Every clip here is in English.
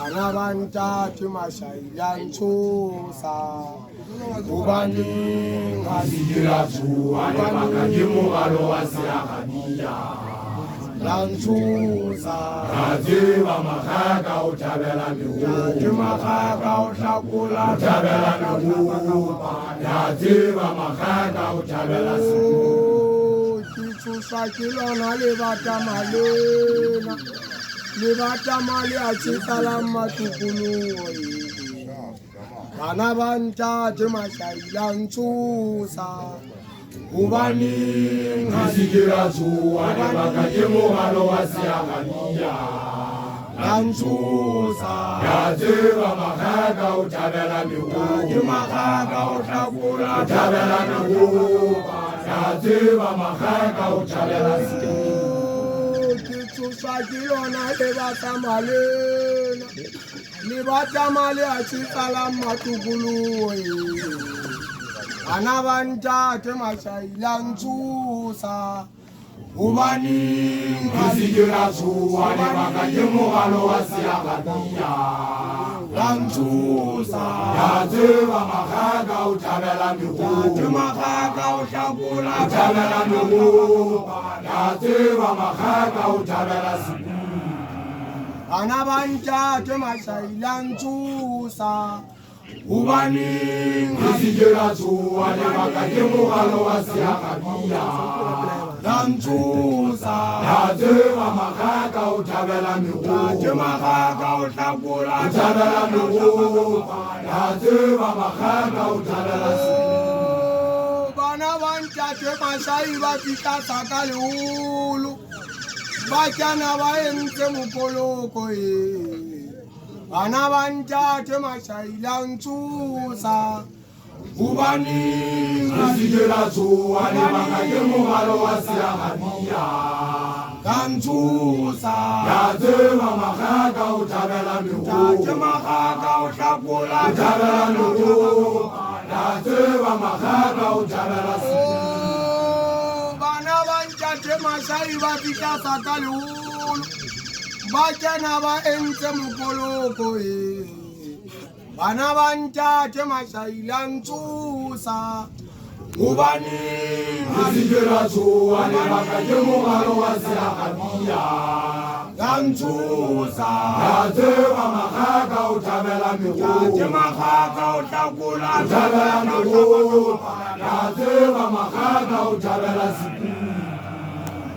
Anabanta timashayanchusa ubani ngazira tu anabakajimu alowasiakania yanchusa ajiba makaka utabela miu makaka utakula utabela miu yajiba makaka utabela siku kichusa kilona libata malena libata mali achisalama tukulu anabanta timashayanchusa ubani ngazira tu anabakajimu alowasiakania yanchusa yajiba makaka utabela miu makaka utakula utabela miu yajiba makaka utabela siku kichushakilona libata mali achisalama tukulu anabanta timashayanchusa ubani ngazira tu anabakajimu alowasiakania yanchusa yajiba makaka utabela miu makaka utakula utabela miu yajiba makaka utabela siku anabanta timashayanchusa ubani ngazira tu anabakajimu alowasiakania yanchusa yajiba makaka utabela miu makaka utakula utabela miu yajiba makaka utabela siku bana banta timashayiba tikasakale ulu bachana baenze mupoloko bana banta timashayanchusa ubani ngazira tu anabakajimu alowasiakania yanchusa yajiba makaka utabela miu makaka utakula utabela miu yajiba makaka utabela siku bana banta timashayiba tikasakale ulu bachana baenze mupoloko bana banta timashayanchusa ubani ngazira tu anabakajimu alowasiakania yanchusa yajiba makaka utabela miu makaka utakula utabela miu yajiba makaka utabela siku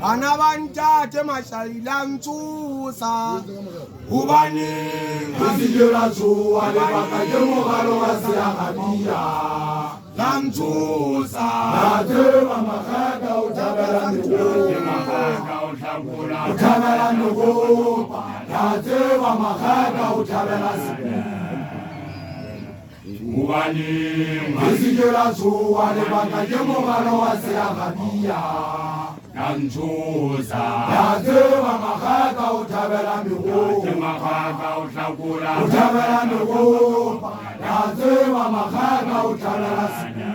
anabanta timashayanchusa ubani ngazira tu anabakajimu alowasiakania yanchusa yajiba makaka utabela miu makaka utakula utabela miu yajiba makaka utabela siku ubani ngazira tu anabakajimu alowasiakania yanchusa yajiba makaka utabela miu makaka utakula utabela miu yajiba makaka utabela siku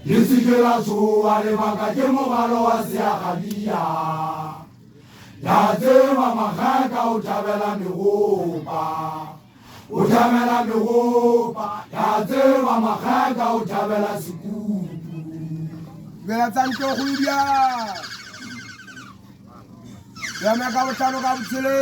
nisikira tu anabakajimu alowasiakania yajiba makaka utabela miu utabela miu yajiba makaka utabela siku Bela tanto kuibia ya meka utano kabutile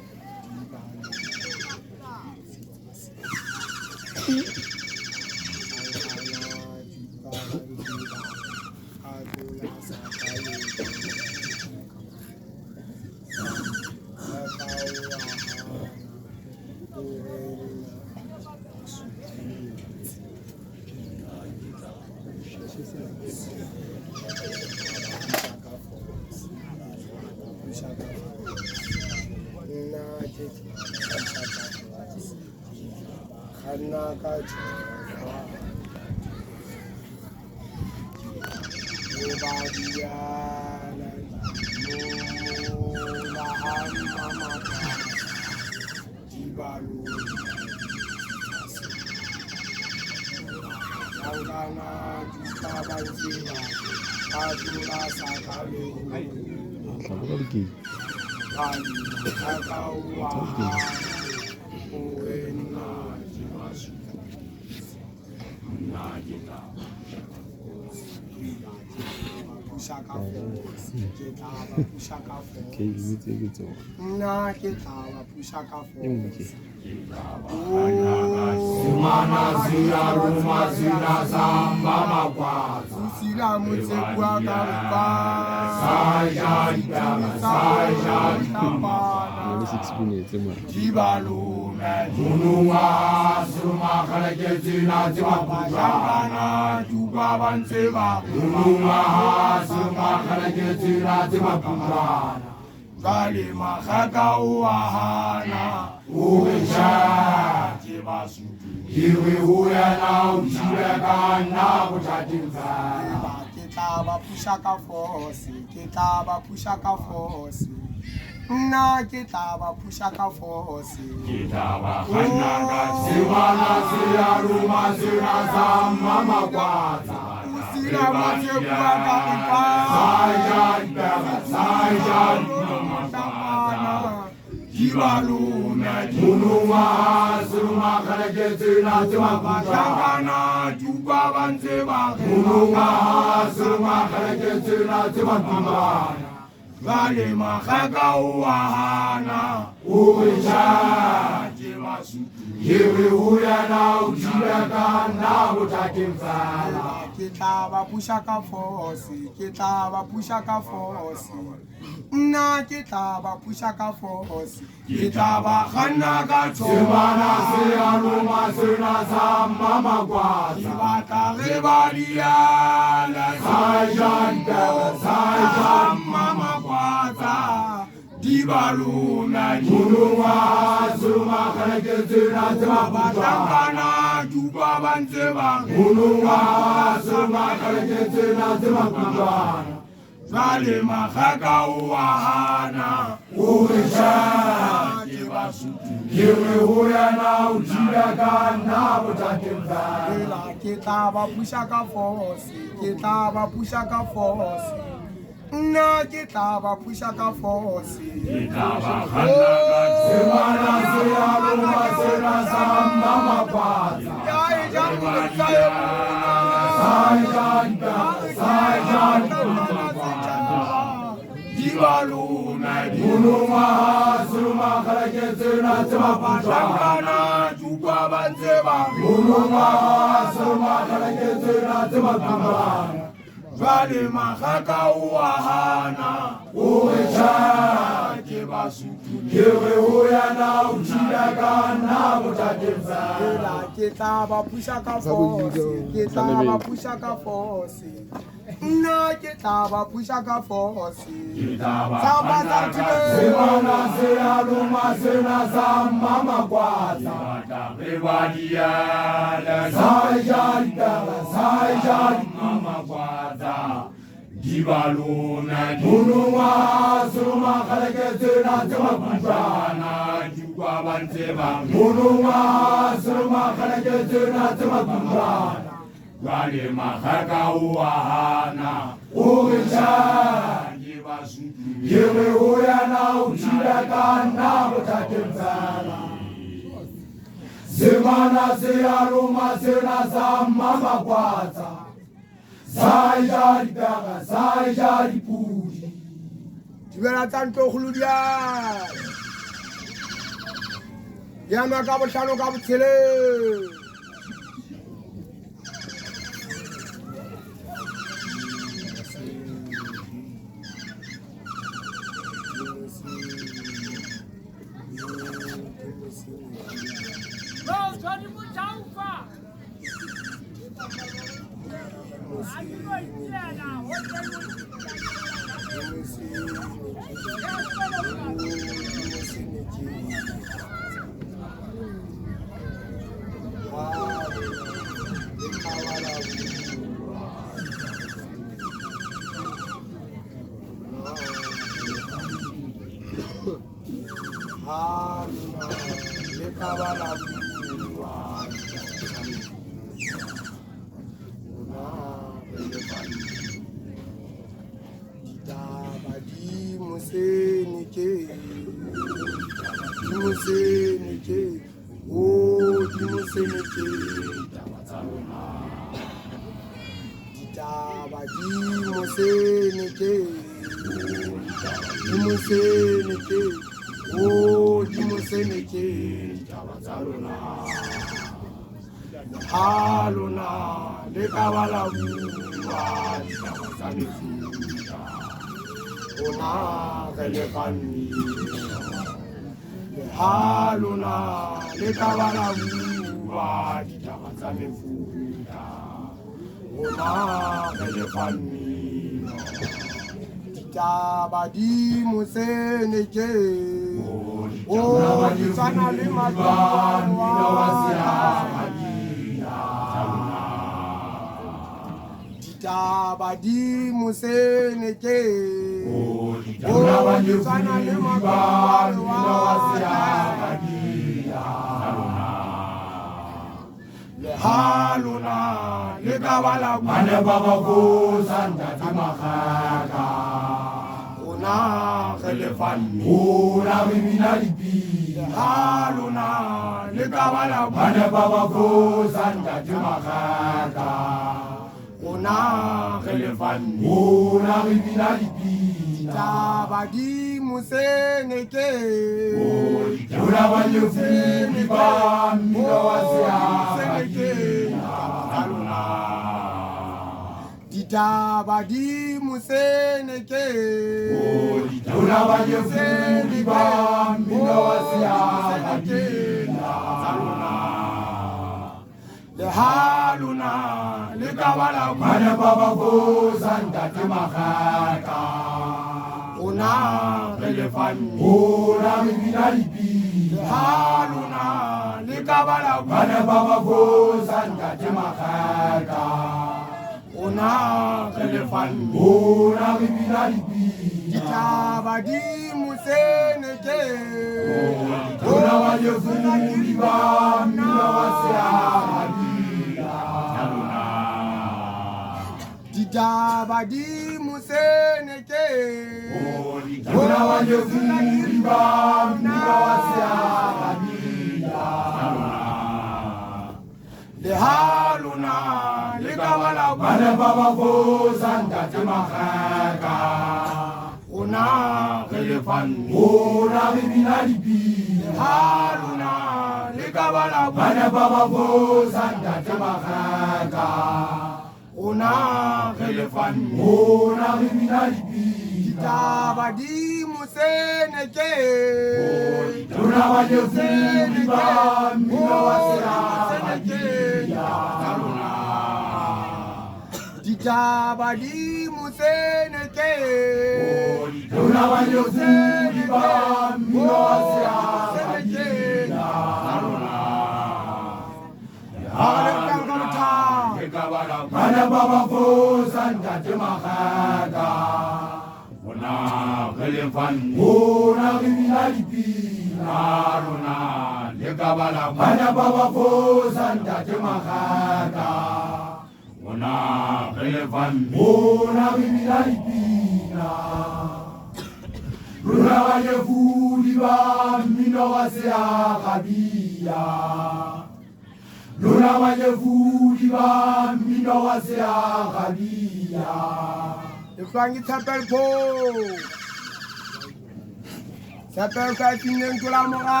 Ça peut faire finir tout la morale.